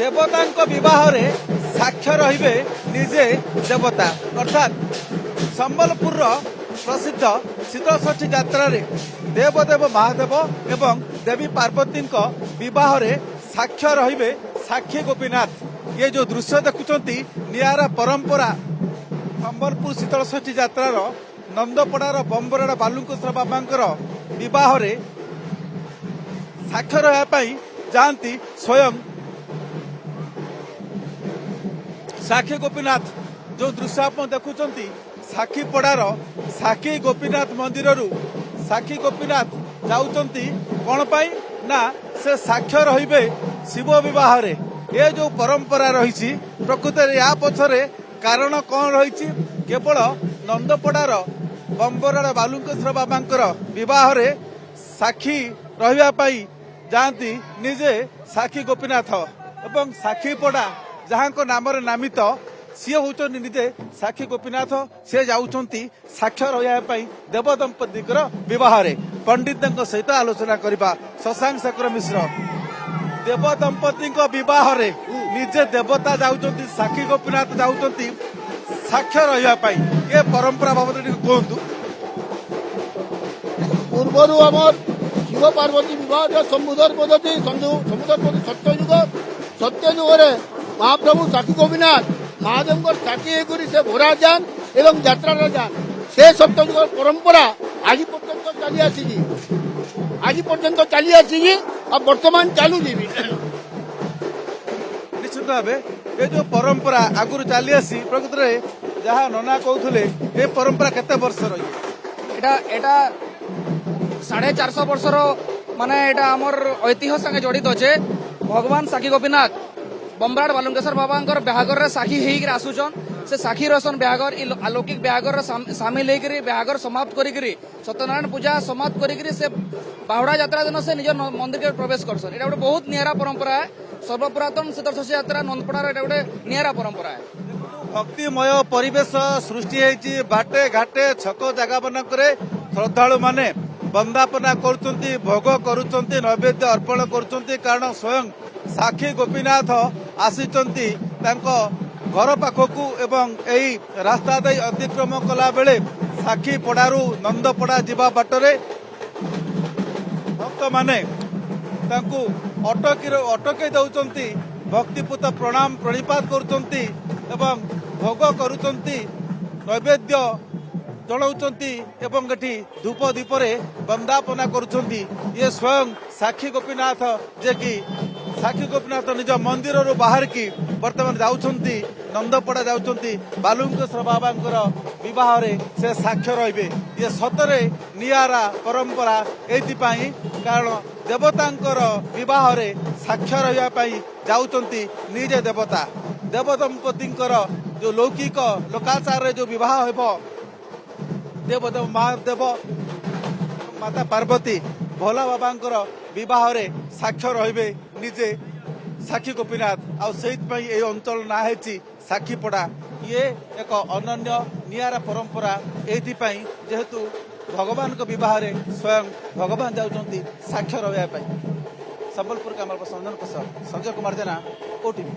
देवतांक विवाहरे साक्ष्य रहिबे निजे देवता अर्थात संबलपुर प्रसिद्ध शीतलषष्ठी यात्रा रे देवदेव महादेव एवं देवी पार्वती विवाहरे साक्ष्य रहिबे साक्षी गोपीनाथ। ये जो दृश्य देखुंट नियारा परंपरा संबलपुर शीतलषष्ठी यात्रार नंदपड़ार बंबराड़ बालुंकेश्वर बाबांकर विवाहरे साक्ष्य रहा जाती स्वयं साक्षी गोपीनाथ। जो दृश्य आप देखुं साक्षी पड़ार साक्षी गोपीनाथ मंदिर साक्षी गोपीनाथ जाऊँगी कौन पाई ना से साक्ष्य रहिबे शिव विवाह रे। ये जो परंपरा रही प्रकृत या पछरे कारण कौन रही केवल नंदपड़ार बंबराड़ बालुंकेश्वर बाबांकर विवाह रे साक्षी रहिबा जाती निजे साक्षी गोपीनाथ एवं साक्षी पड़ा जहाँ नाम नामित सी होती निजे साक्षी गोपीनाथ सी जाऊँगी साक्ष्य रहा देव दंपति बह पंडित सहित आलोचना करवा। शशांक शेखर मिश्र देव दंपति बह निजे देवता जाऊँगी साक्षी गोपीनाथ जाऊँगी साक्ष्य रहा ये परंपरा बाबद कहतु। पूर्वर आमर शिव पार्वती विवाह समुद्र पद्धति समुद्र पद्धति सत्ययुग महाप्रभु साक्षी गोपीनाथ महादेव साक्षी से भोरा जान एवं यात्रा जान से सत्ययुग परंपरा आज पर्यंत चली आसी और वर्तमान चलू निश्चित भाव ये जो परंपरा आगुरी चली आसी प्रकृत में जहाँ नना कहते ये परंपरा केते वर्ष रही एटा 450 वर्षर माने एटा हमर ऐतिह्य संगे जड़ित अच्छे। भगवान साक्षी गोपीनाथ बंबराड़ बालुंकेश्वर बाबा ब्याहर साक्षी होकर आसुचन से साक्षी रसन ब्याहर अलौकिक ब्याहर सामिल होकर ब्याहर समाप्त करी सत्यनारायण पूजा समाप्त करी से बाहुड़ा यात्रा दिन से निज मंदिर के प्रवेश करसन। एटा गोटे बहुत निरा परंपरा है। सर्वपुरातन शीतलषष्ठी यात्रा नंदपड़ार एटा गोटे निरा परंपरा है। भक्तिमय परिवेश सृष्टि होती बाटे घाटे छक जगह मानक श्रद्धालु माने वंदापना करुँच भोग करुँच नैवेद्य अर्पण करुँच कारण स्वयं साक्षी गोपीनाथ आसीचंती घर पाखकू एवं यही रास्ता दे अतिक्रम कला बेले साक्षी पड़ारू नंदपड़ा जीवा बाटरे भक्त माने अटके दौरान भक्तिपूत प्रणाम प्रणिपात करुँच एवं भोग करुँच नैवेद्य जलाउंती एवं एठी धूप दीपरे वंदापना करुँच। ये स्वयं साक्षी गोपीनाथ जे कि साक्षी गोपीनाथ निज मंदिर बाहर की वर्तमान जाउछंती नंदपड़ा जाउछंती बालुंकेश्वर बाबांकर विवाह रे से साक्ष्य रहिबे। ये सतरे नियारा परंपरा एथिपाई कारण देवतांकर विवाह रे साक्ष्य रहिबा पई जाउछंती निजे देवता देव दंपतिंकर जो लौकिक लोकाचार रे जो विवाह हेबो देवदेव महादेव माता पार्वती भोला बाबांकर विवाह रे साक्ष्य रहिबे निजे साक्षी गोपीनाथ आउ सेहितपई ए अंचल ना हेची साक्षी पड़ा। ये एक अनन्य नियारा परंपरा एथिपई जेहेतु भगवान को विवाह रे स्वयं भगवान जाउछंती साक्ष्य रहिबा पई। संबलपुर कैमरा संजन प्रसाद संजय कुमार जेना ओटीवी।